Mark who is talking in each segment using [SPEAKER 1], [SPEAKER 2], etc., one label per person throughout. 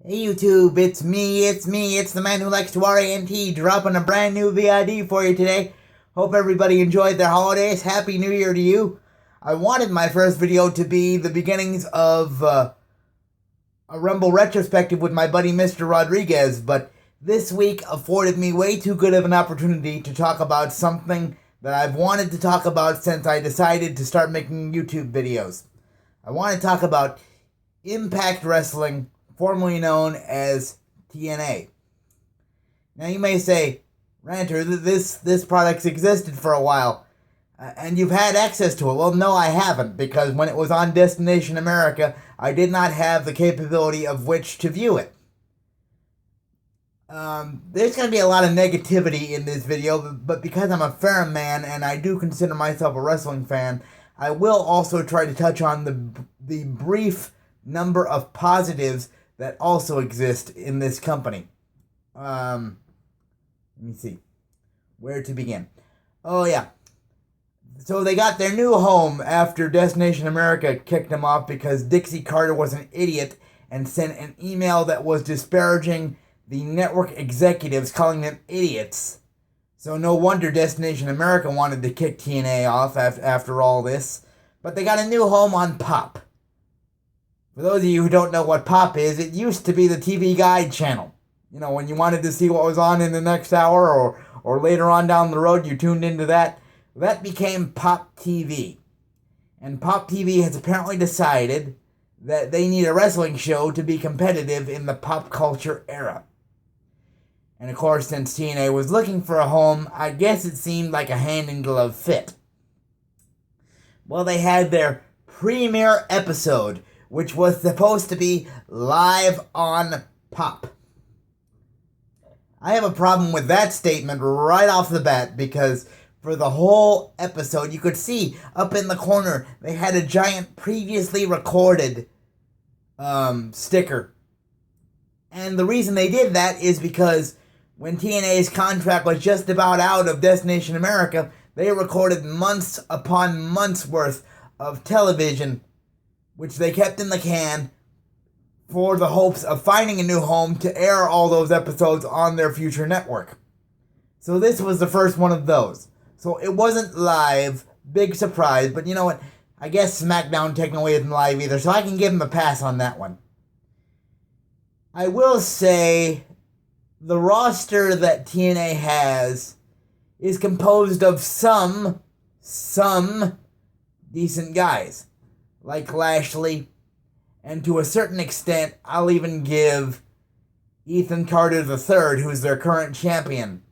[SPEAKER 1] Hey YouTube, it's me, it's the man who likes to RANT, dropping a brand new VID for you today. Hope everybody enjoyed their holidays. Happy New Year to you. I wanted my first video to be the beginnings of a Rumble retrospective with my buddy Mr. Rodriguez, but this week afforded me way too good of an opportunity to talk about something that I've wanted to talk about since I decided to start making YouTube videos. I want to talk about Impact Wrestling, formerly known as TNA. Now you may say, Ranter, this product's existed for a while, and you've had access to it. Well, no, I haven't, because when it was on Destination America, I did not have the capability of which to view it. There's going to be a lot of negativity in this video, but because I'm a fair man and I do consider myself a wrestling fan, I will also try to touch on the brief number of positives that also exist in this company. Let me see. Where to begin? Oh, yeah. So they got their new home after Destination America kicked them off because Dixie Carter was an idiot and sent an email that was disparaging the network executives, calling them idiots. So no wonder Destination America wanted to kick TNA off after all this. But they got a new home on Pop. For those of you who don't know what Pop is, it used to be the TV Guide channel. You know, when you wanted to see what was on in the next hour or later on down the road, you tuned into that. That became Pop TV. And Pop TV has apparently decided that they need a wrestling show to be competitive in the pop culture era. And of course, since TNA was looking for a home, I guess it seemed like a hand-in-glove fit. Well, they had their premiere episode, which was supposed to be live on Pop. I have a problem with that statement right off the bat because for the whole episode, you could see up in the corner, they had a giant previously recorded sticker. And the reason they did that is because when TNA's contract was just about out of Destination America, they recorded months upon months worth of television, which they kept in the can for the hopes of finding a new home to air all those episodes on their future network. So this was the first one of those. So it wasn't live, big surprise, but you know what? I guess SmackDown technically isn't live either, so I can give them a pass on that one. I will say the roster that TNA has is composed of some decent guys, like Lashley, and to a certain extent, I'll even give Ethan Carter III, who's their current champion,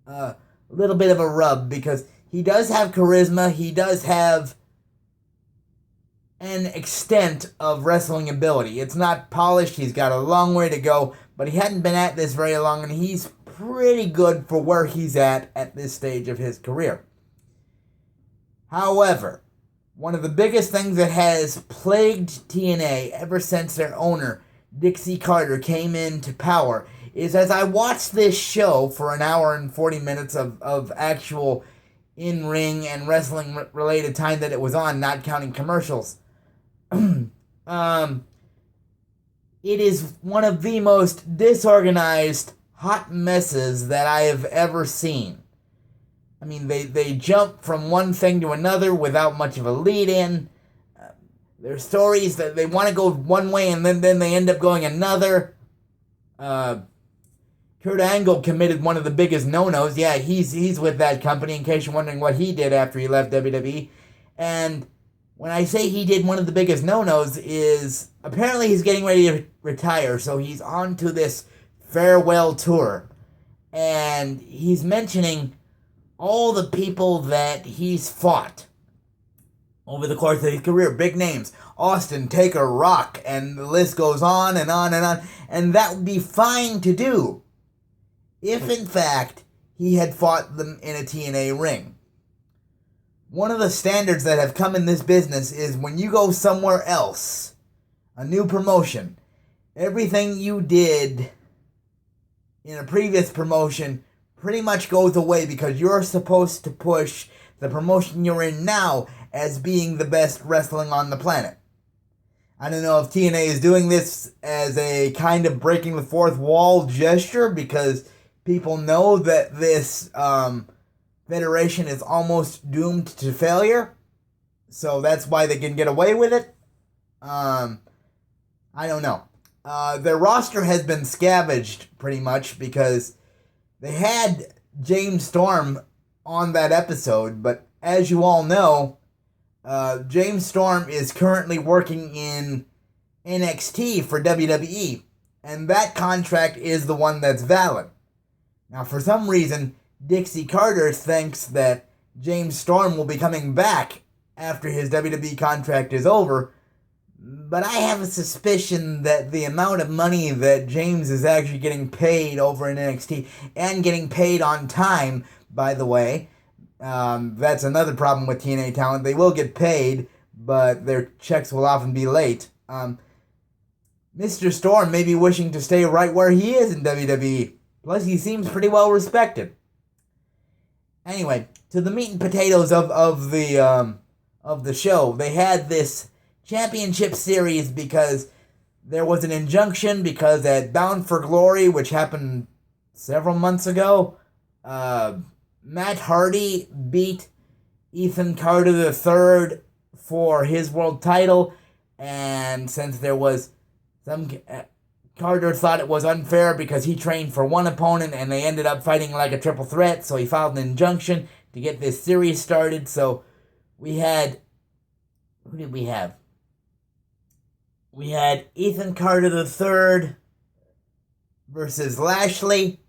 [SPEAKER 1] a little bit of a rub, because he does have charisma, he does have an extent of wrestling ability. It's not polished, he's got a long way to go, but he hadn't been at this very long, and he's pretty good for where he's at this stage of his career. However, one of the biggest things that has plagued TNA ever since their owner, Dixie Carter, came into power is as I watched this show for an hour and 40 minutes of actual in-ring and wrestling-related time that it was on, not counting commercials. It is one of the most disorganized hot messes that I have ever seen. I mean, they jump from one thing to another without much of a lead-in. There's stories that they want to go one way and then they end up going another. Kurt Angle committed one of the biggest no-nos. Yeah, he's with that company, in case you're wondering what he did after he left WWE. And when I say he did one of the biggest no-nos is apparently he's getting ready to retire, so he's on to this farewell tour. And he's mentioning all the people that he's fought over the course of his career. Big names. Austin, Taker, Rock, and the list goes on and on and on. And that would be fine to do if, in fact, he had fought them in a TNA ring. One of the standards that have come in this business is when you go somewhere else, a new promotion, everything you did in a previous promotion pretty much goes away because you're supposed to push the promotion you're in now as being the best wrestling on the planet. I don't know if TNA is doing this as a kind of breaking the fourth wall gesture because people know that this federation is almost doomed to failure. So that's why they can get away with it. I don't know. Their roster has been scavenged pretty much because they had James Storm on that episode, but as you all know, James Storm is currently working in NXT for WWE, and that contract is the one that's valid. Now, for some reason, Dixie Carter thinks that James Storm will be coming back after his WWE contract is over, but I have a suspicion that the amount of money that James is actually getting paid over in NXT, and getting paid on time, by the way, that's another problem with TNA talent. They will get paid, but their checks will often be late. Mr. Storm may be wishing to stay right where he is in WWE. Plus, he seems pretty well respected. Anyway, to the meat and potatoes of the show. They had this championship series because there was an injunction because at Bound for Glory, which happened several months ago, Matt Hardy beat Ethan Carter III for his world title, and since there was some... Carter thought it was unfair because he trained for one opponent and they ended up fighting like a triple threat, so he filed an injunction to get this series started. So we had... Who did we have? We had Ethan Carter III versus Lashley,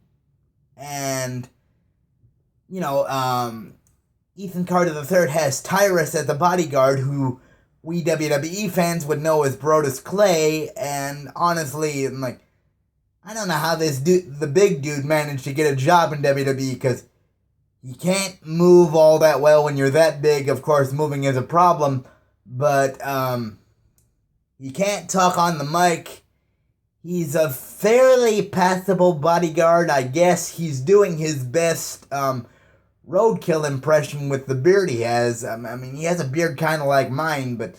[SPEAKER 1] and, you know, Ethan Carter III has Tyrus as the bodyguard, who we WWE fans would know as Brodus Clay, and honestly, like, I don't know how this dude, the big dude, managed to get a job in WWE, because you can't move all that well when you're that big. Of course, moving is a problem, but, he can't talk on the mic. He's a fairly passable bodyguard. I guess he's doing his best, roadkill impression with the beard he has. I mean, he has a beard kind of like mine, but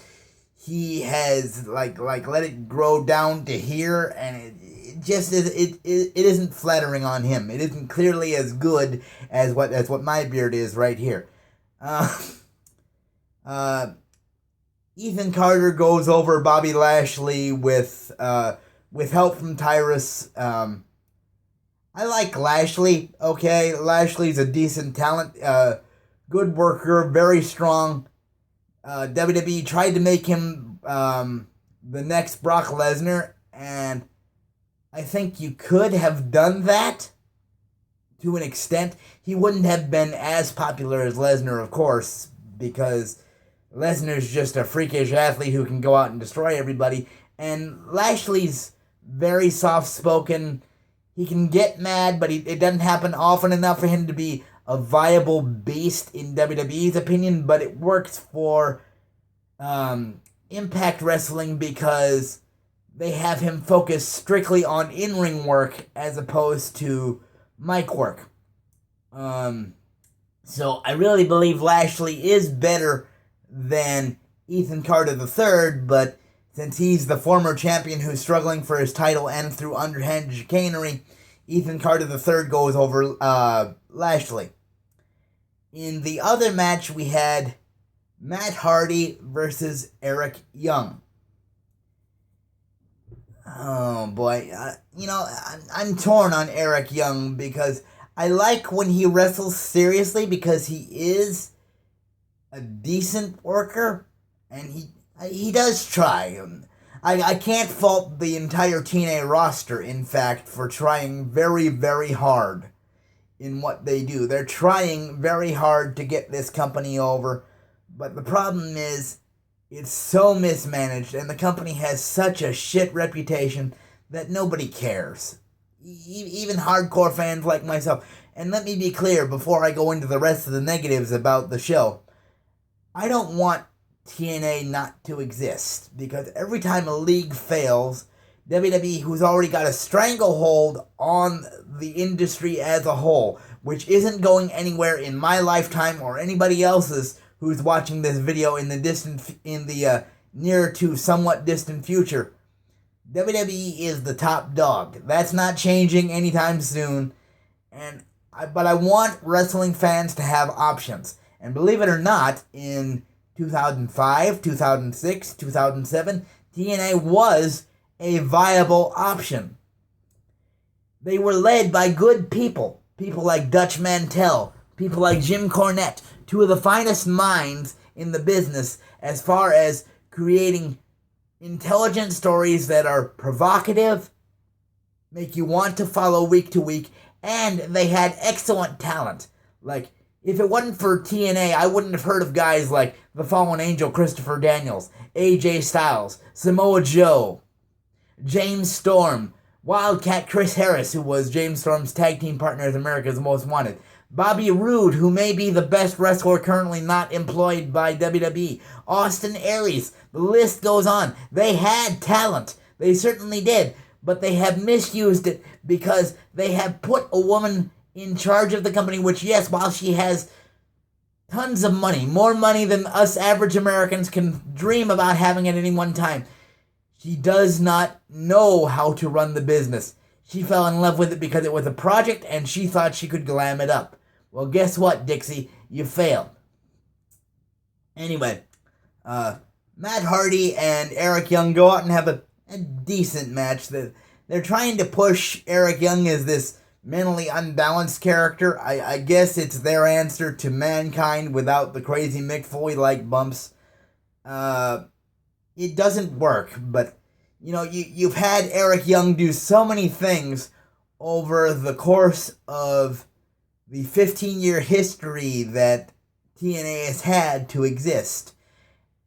[SPEAKER 1] he has like let it grow down to here, and it just is it isn't flattering on him. It isn't clearly as good as what my beard is right here. Ethan Carter goes over Bobby Lashley with help from Tyrus. I like Lashley, okay? Lashley's a decent talent, good worker, very strong. WWE tried to make him the next Brock Lesnar, and I think you could have done that to an extent. He wouldn't have been as popular as Lesnar, of course, because Lesnar's just a freakish athlete who can go out and destroy everybody, and Lashley's very soft-spoken. He can get mad, but it doesn't happen often enough for him to be a viable beast in WWE's opinion, but it works for Impact Wrestling because they have him focus strictly on in-ring work as opposed to mic work. So I really believe Lashley is better than Ethan Carter III, but since he's the former champion who's struggling for his title and through underhand chicanery, Ethan Carter III goes over Lashley. In the other match, we had Matt Hardy versus Eric Young. Oh boy, I'm torn on Eric Young because I like when he wrestles seriously because he is a decent worker, and he does try. I can't fault the entire TNA roster, in fact, for trying very, very hard in what they do. They're trying very hard to get this company over, but the problem is it's so mismanaged, and the company has such a shit reputation that nobody cares. Even hardcore fans like myself. And let me be clear before I go into the rest of the negatives about the show. I don't want TNA not to exist, because every time a league fails, WWE, who's already got a stranglehold on the industry as a whole, which isn't going anywhere in my lifetime or anybody else's who's watching this video in the near to somewhat distant future, WWE is the top dog. That's not changing anytime soon. But I want wrestling fans to have options. And believe it or not, in 2005, 2006, 2007, TNA was a viable option. They were led by good people. People like Dutch Mantell, people like Jim Cornette, two of the finest minds in the business as far as creating intelligent stories that are provocative, make you want to follow week to week, and they had excellent talent. Like, if it wasn't for TNA, I wouldn't have heard of guys like the Fallen Angel Christopher Daniels, AJ Styles, Samoa Joe, James Storm, Wildcat Chris Harris, who was James Storm's tag team partner as America's Most Wanted, Bobby Roode, who may be the best wrestler currently not employed by WWE, Austin Aries, the list goes on. They had talent. They certainly did. But they have misused it because they have put a woman in charge of the company, which, yes, while she has tons of money, more money than us average Americans can dream about having at any one time, she does not know how to run the business. She fell in love with it because it was a project and she thought she could glam it up. Well, guess what, Dixie? You failed. Anyway, Matt Hardy and Eric Young go out and have a decent match. They're trying to push Eric Young as this mentally unbalanced character. I guess it's their answer to Mankind without the crazy Mick Foley-like bumps. It doesn't work, but you've had Eric Young do so many things over the course of the 15-year history that TNA has had to exist.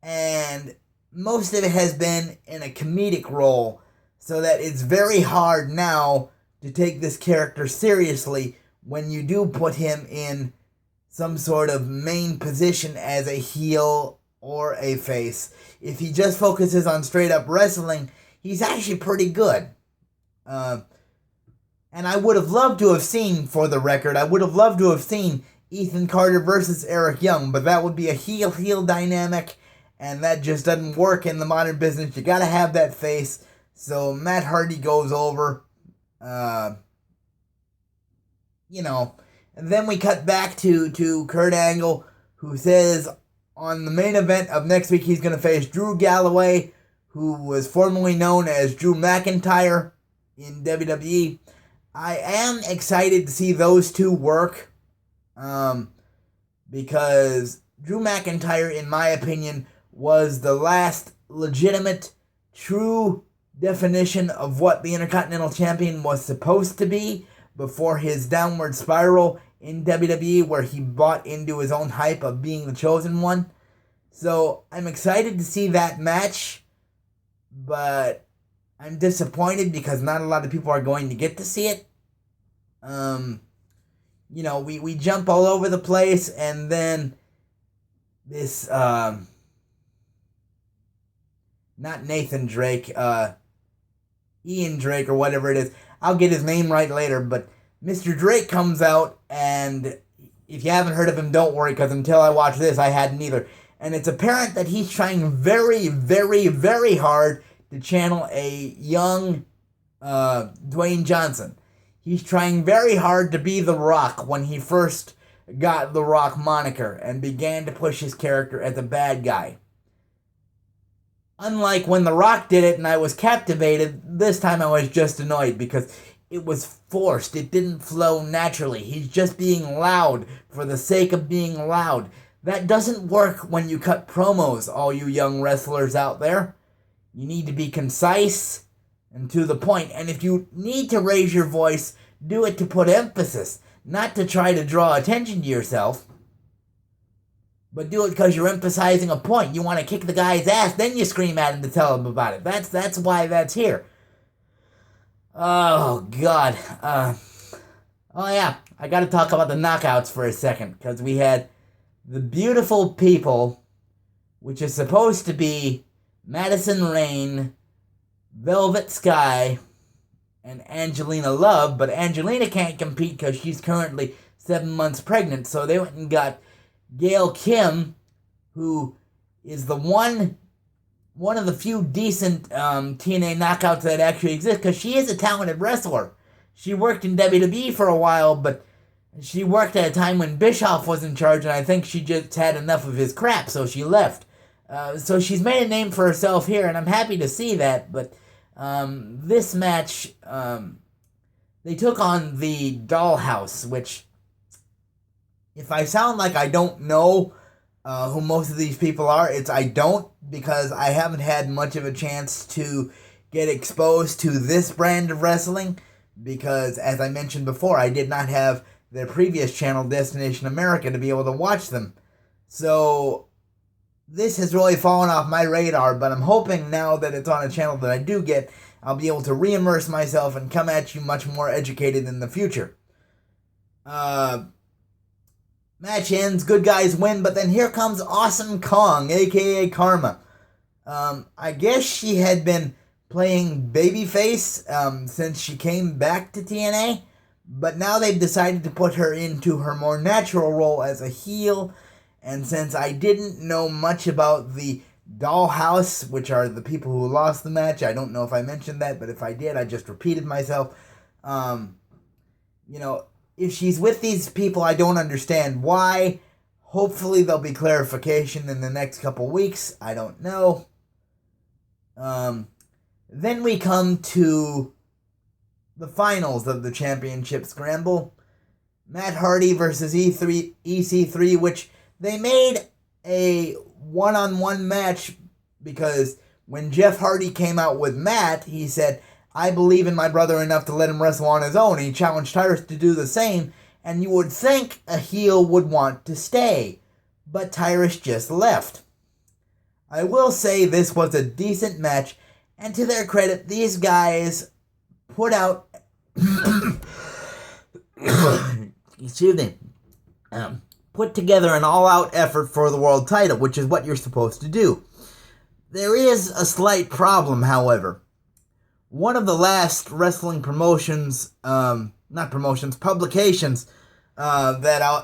[SPEAKER 1] And most of it has been in a comedic role, so that it's very hard now to take this character seriously when you do put him in some sort of main position as a heel or a face. If he just focuses on straight up wrestling, he's actually pretty good. And I would have loved to have seen, for the record, Ethan Carter versus Eric Young, but that would be a heel-heel dynamic, and that just doesn't work in the modern business. You gotta have that face. So Matt Hardy goes over, and then we cut back to Kurt Angle, who says on the main event of next week he's gonna face Drew Galloway, who was formerly known as Drew McIntyre in WWE. I am excited to see those two work, because Drew McIntyre, in my opinion, was the last legitimate, true definition of what the Intercontinental Champion was supposed to be before his downward spiral in WWE, where he bought into his own hype of being the chosen one. So I'm excited to see that match, but I'm disappointed because not a lot of people are going to get to see it. We jump all over the place, and then this, not Nathan Drake, Ian Drake or whatever it is. I'll get his name right later, but Mr. Drake comes out, and if you haven't heard of him, don't worry, because until I watch this, I hadn't either. And it's apparent that he's trying very, very, very hard to channel a young Dwayne Johnson. He's trying very hard to be The Rock when he first got The Rock moniker and began to push his character as a bad guy. Unlike when The Rock did it and I was captivated, this time I was just annoyed because it was forced. It didn't flow naturally. He's just being loud for the sake of being loud. That doesn't work when you cut promos, all you young wrestlers out there. You need to be concise and to the point. And if you need to raise your voice, do it to put emphasis, not to try to draw attention to yourself. But do it because you're emphasizing a point. You want to kick the guy's ass, then you scream at him to tell him about it. That's why that's here. Oh, God. Oh, yeah. I got to talk about the knockouts for a second, because we had the Beautiful People, which is supposed to be Madison Rayne, Velvet Sky, and Angelina Love, but Angelina can't compete because she's currently 7 months pregnant, so they went and got Gail Kim, who is the one one of the few decent TNA knockouts that actually exist, because she is a talented wrestler. She worked in WWE for a while, but she worked at a time when Bischoff was in charge, and I think she just had enough of his crap, so she left. So she's made a name for herself here, and I'm happy to see that, but this match, they took on the Dollhouse, which, if I sound like I don't know who most of these people are, it's I don't, because I haven't had much of a chance to get exposed to this brand of wrestling, because, as I mentioned before, I did not have their previous channel, Destination America, to be able to watch them. So this has really fallen off my radar, but I'm hoping now that it's on a channel that I do get, I'll be able to re-immerse myself and come at you much more educated in the future. Match ends, good guys win, but then here comes Awesome Kong, aka Karma. I guess she had been playing babyface since she came back to TNA, but now they've decided to put her into her more natural role as a heel. And since I didn't know much about the Dollhouse, which are the people who lost the match, I don't know if I mentioned that, but if I did, I just repeated myself. If she's with these people, I don't understand why. Hopefully there'll be clarification in the next couple weeks. I don't know. Then we come to the finals of the Championship Scramble. Matt Hardy versus EC3, which they made a one-on-one match because when Jeff Hardy came out with Matt, he said, I believe in my brother enough to let him wrestle on his own. He challenged Tyrus to do the same, and you would think a heel would want to stay, but Tyrus just left. I will say this was a decent match, and to their credit, these guys put out excuse me, put together an all-out effort for the world title, which is what you're supposed to do. There is a slight problem, however. One of the last wrestling publications that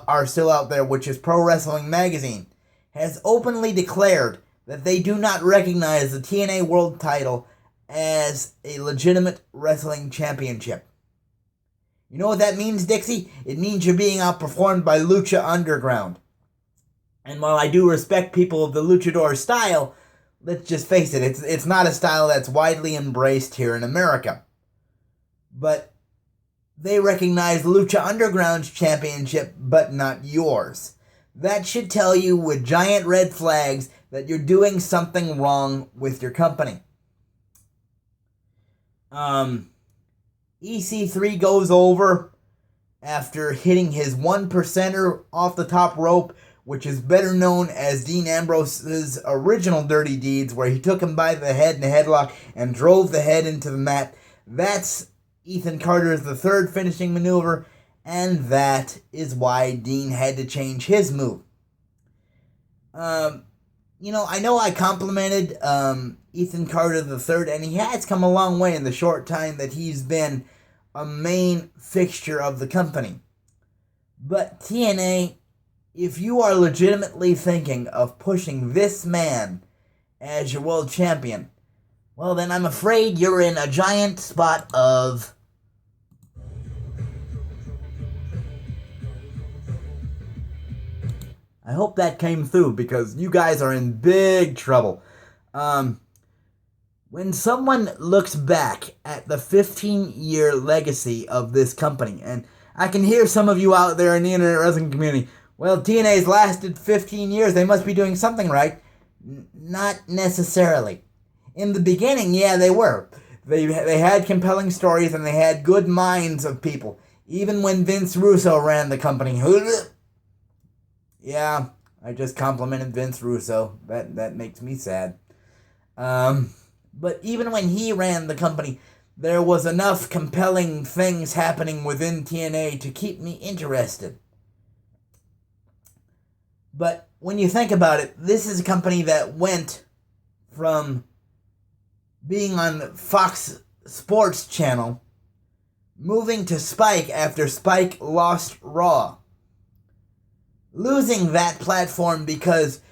[SPEAKER 1] are still out there, which is Pro Wrestling Magazine, has openly declared that they do not recognize the TNA World title as a legitimate wrestling championship. You know what that means, Dixie? It means you're being outperformed by Lucha Underground. And while I do respect people of the luchador style, let's just face it, it's not a style that's widely embraced here in America. But they recognize Lucha Underground's championship, but not yours. That should tell you with giant red flags that you're doing something wrong with your company. EC3 goes over after hitting his 1%er off the top rope, which is better known as Dean Ambrose's original Dirty Deeds, where he took him by the head in a headlock and drove the head into the mat. That's Ethan Carter's the third finishing maneuver, and that is why Dean had to change his move. I know I complimented Ethan Carter the third, and he has come a long way in the short time that he's been a main fixture of the company. But TNA, if you are legitimately thinking of pushing this man as your world champion, well then I'm afraid you're in a giant spot of I hope that came through, because you guys are in big trouble. When someone looks back at the 15-year legacy of this company, and I can hear some of you out there in the internet wrestling community, well, TNA's lasted 15 years, they must be doing something right. Not necessarily. In the beginning, yeah, they were. They had compelling stories, and they had good minds of people. Even when Vince Russo ran the company. Yeah, I just complimented Vince Russo. That makes me sad. But even when he ran the company, there was enough compelling things happening within TNA to keep me interested. But when you think about it, this is a company that went from being on Fox Sports Channel, moving to Spike after Spike lost Raw. Losing that platform because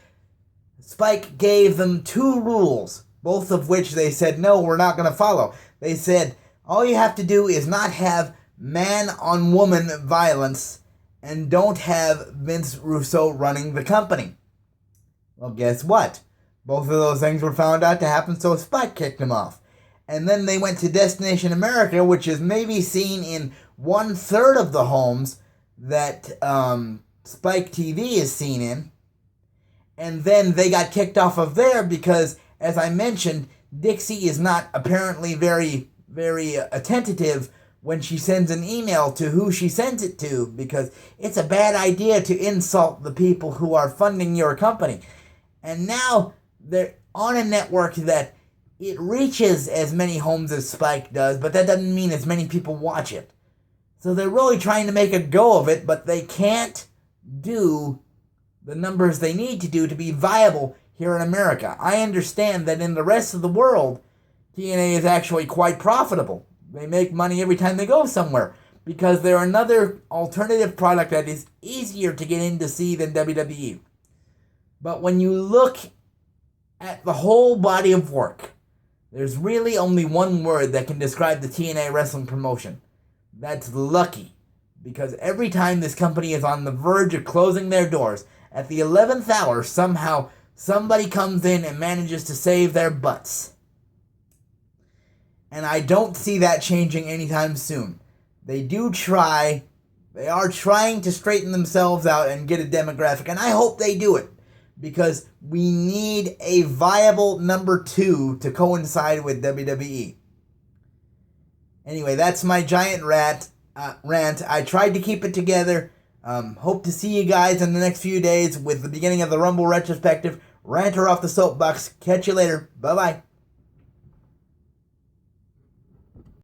[SPEAKER 1] Spike gave them two rules. both of which they said, no, we're not going to follow. They said, all you have to do is not have man-on-woman violence and don't have Vince Russo running the company. Well, guess what? Both of those things were found out to happen, so Spike kicked him off. And then they went to Destination America, which is maybe seen in 1/3 of the homes that Spike TV is seen in. And then they got kicked off of there because, as I mentioned, Dixie is not apparently very, very attentive when she sends an email to who she sends it to, because it's a bad idea to insult the people who are funding your company. And now they're on a network that it reaches as many homes as Spike does, but that doesn't mean as many people watch it. So they're really trying to make a go of it, but they can't do the numbers they need to do to be viable here in America. I understand that in the rest of the world, TNA is actually quite profitable. They make money every time they go somewhere because they're another alternative product that is easier to get in to see than WWE. But when you look at the whole body of work, there's really only one word that can describe the TNA wrestling promotion. That's lucky. Because every time this company is on the verge of closing their doors, at the 11th hour, somehow somebody comes in and manages to save their butts. And I don't see that changing anytime soon. They are trying to straighten themselves out and get a demographic, and I hope they do it. Because we need a viable number 2 to coincide with WWE. Anyway, that's my giant rant. I tried to keep it together. Hope to see you guys in the next few days with the beginning of the Rumble retrospective. Ranter off the soapbox. Catch you later. Bye-bye.